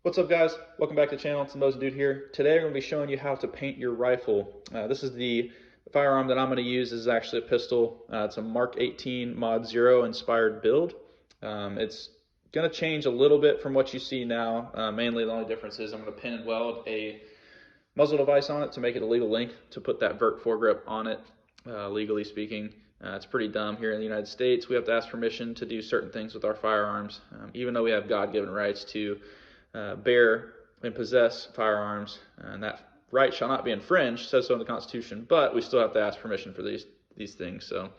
What's up, guys? Welcome back to the channel. It's the Moses Dude here. Today we're going to be showing you how to paint your rifle. This is the firearm that I'm going to use. This is actually a pistol. It's a Mark 18 Mod 0 inspired build. It's going to change a little bit from what you see now. Mainly the only difference is I'm going to pin and weld a muzzle device on it to make it a legal link to put that vert foregrip on it, legally speaking. It's pretty dumb here in the United States. We have to ask permission to do certain things with our firearms, even though we have God-given rights to bear and possess firearms, and that right shall not be infringed, says so in the Constitution, but we still have to ask permission for these things. So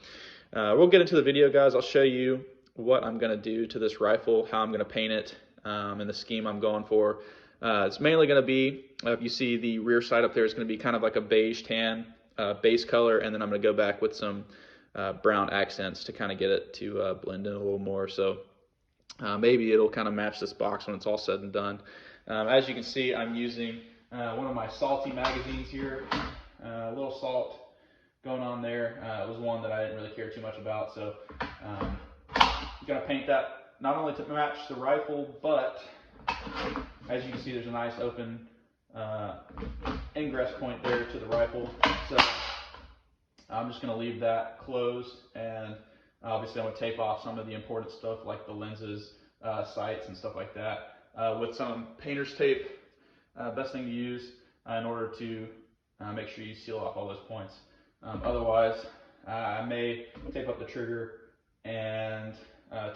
we'll get into the video, guys. I'll show you what I'm going to do to this rifle, how I'm going to paint it, and the scheme I'm going for. It's mainly going to be, if you see the rear side up there, it's going to be kind of like a beige tan base color, and then I'm going to go back with some brown accents to kind of get it to blend in a little more. So maybe it'll kind of match this box when it's all said and done. As you can see, I'm using one of my salty magazines here. A little salt going on there. It was one that I didn't really care too much about, so I'm going to paint that not only to match the rifle, but as you can see, there's a nice open ingress point there to the rifle. So I'm just going to leave that closed, and obviously I'm going to tape off some of the important stuff like the lenses, sights, and stuff like that with some painter's tape. Best thing to use in order to make sure you seal off all those points. Otherwise, I may tape up the trigger and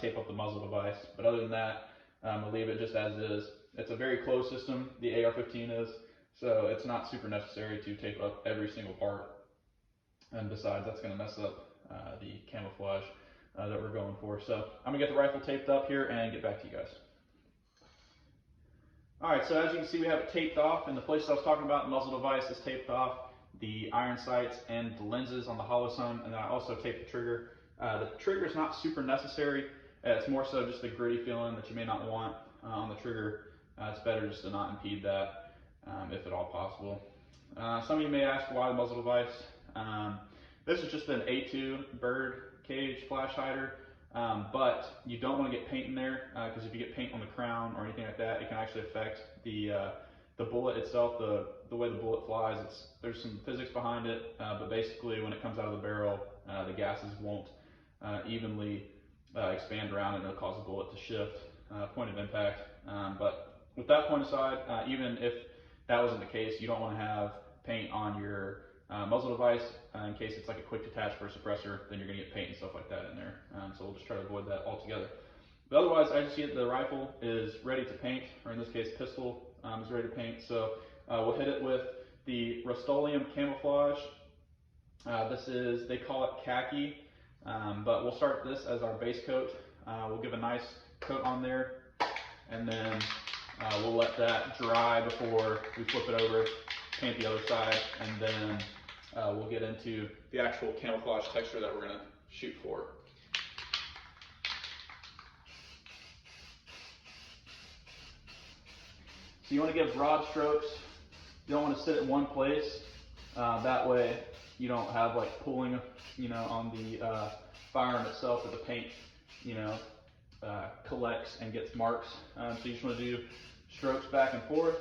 tape up the muzzle device, but other than that, I'm going to leave it just as is. It's a very closed system, the AR-15 is, so it's not super necessary to tape up every single part. And besides, that's going to mess up the camouflage that we're going for. So I'm going to get the rifle taped up here and get back to you guys. Alright, so as you can see, we have it taped off in the places I was talking about. The muzzle device is taped off, the iron sights and the lenses on the hollow sun, and then I also taped the trigger. The trigger is not super necessary. It's more so just the gritty feeling that you may not want on the trigger. It's better just to not impede that if at all possible. Some of you may ask why the muzzle device. This is just an A2 bird cage flash hider, but you don't want to get paint in there because if you get paint on the crown or anything like that, it can actually affect the bullet itself, the way the bullet flies. There's some physics behind it, but basically when it comes out of the barrel, the gases won't evenly expand around, and it'll cause the bullet to shift point of impact. But with that point aside, even if that wasn't the case, you don't want to have paint on your muzzle device in case it's like a quick detach for a suppressor. Then you're going to get paint and stuff like that in there. So we'll just try to avoid that altogether. But otherwise, as you see it, the rifle is ready to paint, or in this case, pistol is ready to paint. So we'll hit it with the Rust-Oleum camouflage. They call it khaki, but we'll start this as our base coat. We'll give a nice coat on there, and then we'll let that dry before we flip it over, paint the other side, and then we'll get into the actual camouflage texture that we're going to shoot for. So you want to give broad strokes. You don't want to sit in one place. That way you don't have like pulling, on the firearm itself, or the paint, collects and gets marks. So you just want to do strokes back and forth.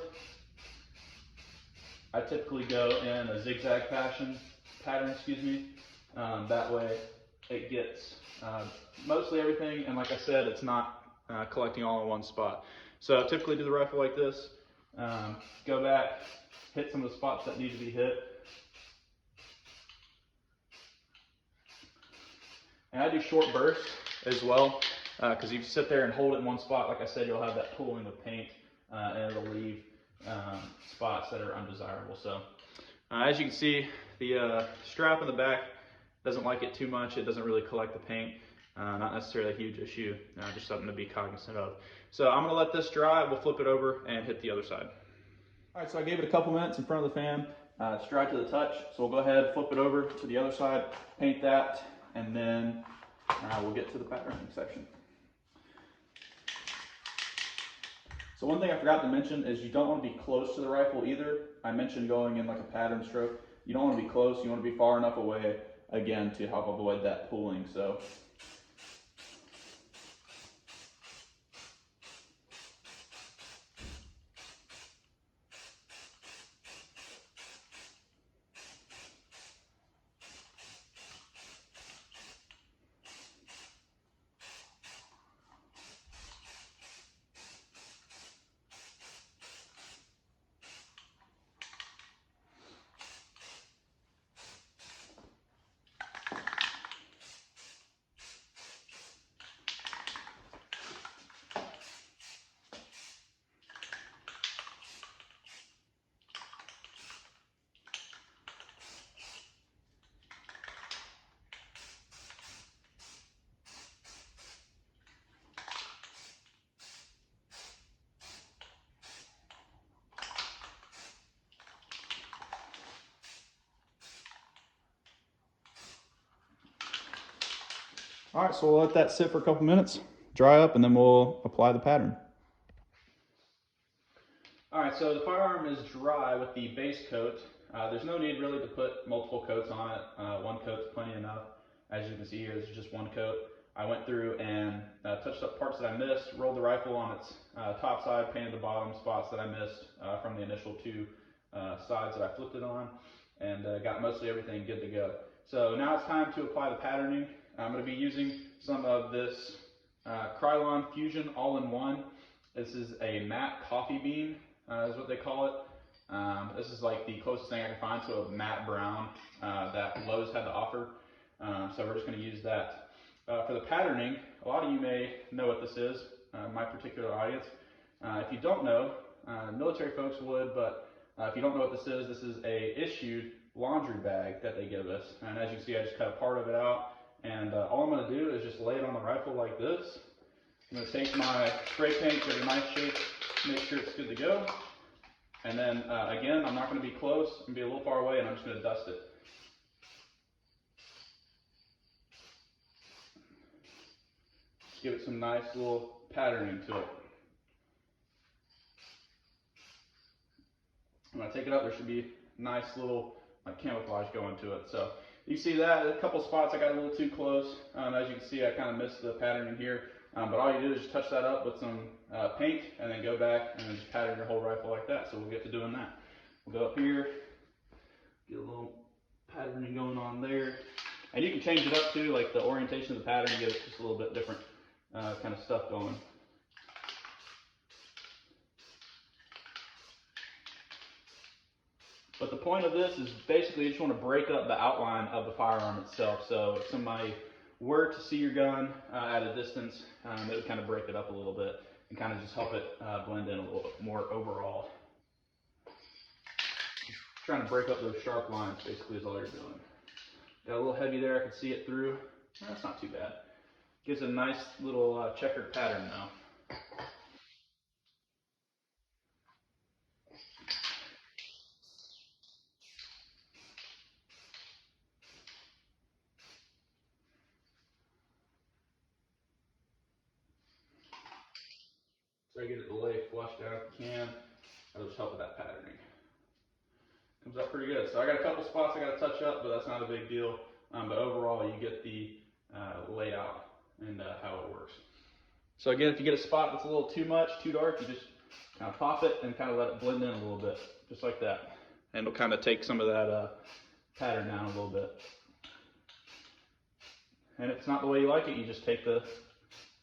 I typically go in a zigzag pattern, that way it gets mostly everything, and like I said, it's not collecting all in one spot. So I typically do the rifle like this, go back, hit some of the spots that need to be hit. And I do short bursts as well, because if you sit there and hold it in one spot, like I said, you'll have that pooling of paint, and it'll leave spots that are undesirable. So as you can see, the strap in the back doesn't like it too much. It doesn't really collect the paint. Not necessarily a huge issue, just something to be cognizant of. So I'm going to let this dry. We'll flip it over and hit the other side. All right, so I gave it a couple minutes in front of the fan. It's dry to the touch, so we'll go ahead, flip it over to the other side, paint that, and then we'll get to the patterning section. So one thing I forgot to mention is you don't want to be close to the rifle either. I mentioned going in like a pattern stroke. You don't want to be close. You want to be far enough away, again, to help avoid that pooling. So All right, so we'll let that sit for a couple minutes, dry up, and then we'll apply the pattern. All right, so the firearm is dry with the base coat. There's no need really to put multiple coats on it. One coat's plenty enough. As you can see here, this is just one coat. I went through and touched up parts that I missed, rolled the rifle on its top side, painted the bottom spots that I missed from the initial two sides that I flipped it on, and got mostly everything good to go. So now it's time to apply the patterning. I'm going to be using some of this Krylon Fusion all-in-one. This is a matte coffee bean, is what they call it. This is like the closest thing I can find to a matte brown that Lowe's had to offer. So we're just going to use that. For the patterning, a lot of you may know what this is, my particular audience. If you don't know, military folks would, but if you don't know what this is a issued laundry bag that they give us. And as you can see, I just cut a part of it out. And all I'm going to do is just lay it on the rifle like this. I'm going to take my spray paint, get a nice shape, make sure it's good to go. And then again, I'm not going to be close, I'm going to be a little far away, and I'm just going to dust it. Just give it some nice little patterning to it. When I take it up, there should be nice little camouflage going to it. So you see that, a couple spots I got a little too close. As you can see, I kind of missed the patterning here. But all you do is just touch that up with some paint and then go back and then just pattern your whole rifle like that. So we'll get to doing that. We'll go up here, get a little patterning going on there. And you can change it up too, like the orientation of the pattern, give it just a little bit different kind of stuff going. But the point of this is basically you just want to break up the outline of the firearm itself. So if somebody were to see your gun at a distance, it would kind of break it up a little bit and kind of just help it blend in a little bit more overall. Just trying to break up those sharp lines basically is all you're doing. Got a little heavy there, I can see it through. That's not too bad. Gives a nice little checkered pattern now. So I get it to lay flush down if you can. That'll just help with that patterning. Comes up pretty good. So I got a couple spots I got to touch up, but that's not a big deal. But overall, you get the layout and how it works. So again, if you get a spot that's a little too much, too dark, you just kind of pop it and kind of let it blend in a little bit, just like that. And it'll kind of take some of that pattern down a little bit. And if it's not the way you like it, you just take the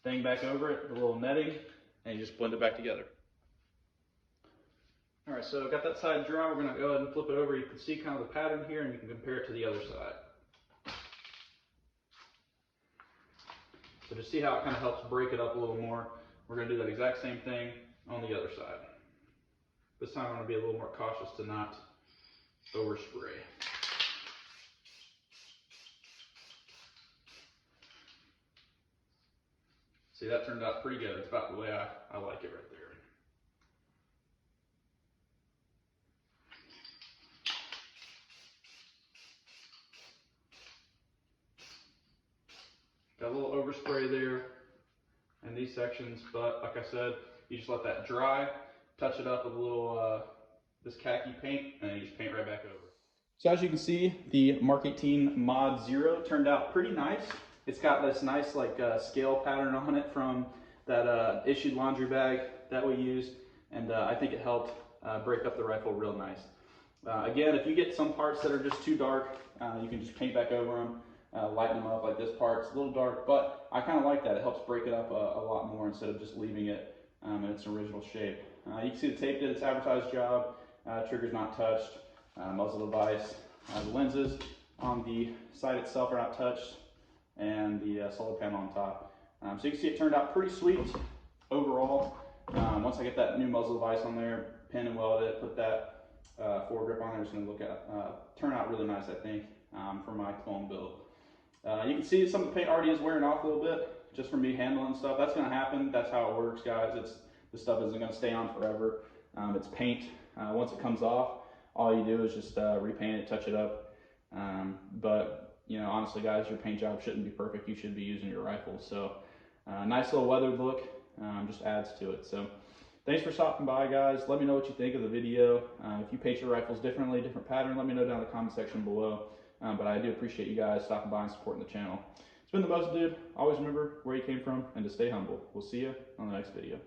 thing back over it, the little netting, and you just blend it back together. All right, so I've got that side dry. We're going to go ahead and flip it over. You can see kind of the pattern here, and you can compare it to the other side. So just see how it kind of helps break it up a little more. We're going to do that exact same thing on the other side. This time I'm going to be a little more cautious to not overspray. See, that turned out pretty good. It's about the way I like it right there. Got a little overspray there in these sections, but like I said, you just let that dry, touch it up with a little this khaki paint, and you just paint right back over. So as you can see, the Mark 18 Mod 0 turned out pretty nice. It's got this nice like scale pattern on it from that issued laundry bag that we used, and I think it helped break up the rifle real nice. Again, if you get some parts that are just too dark, you can just paint back over them. Lighten them up, like this part's a little dark, but I kind of like that. It helps break it up a lot more instead of just leaving it in its original shape. You can see the tape did its advertised job. Trigger's not touched. Muzzle device. The lenses on the sight itself are not touched, and the solar panel on top. So you can see it turned out pretty sweet overall. Once I get that new muzzle device on there, pin and weld it, put that foregrip on there, it's going to turn out really nice, I think, for my clone build. You can see some of the paint already is wearing off a little bit, just from me handling stuff. That's going to happen. That's how it works, guys. This stuff isn't going to stay on forever. It's paint. Once it comes off, all you do is just repaint it, touch it up. But you know, honestly, guys, your paint job shouldn't be perfect. You should be using your rifle. So, nice little weathered look, just adds to it. So, thanks for stopping by, guys. Let me know what you think of the video. If you paint your rifles differently, different pattern, let me know down in the comment section below. But I do appreciate you guys stopping by and supporting the channel. It's been the Most Dude. Always remember where you came from and to stay humble. We'll see you on the next video.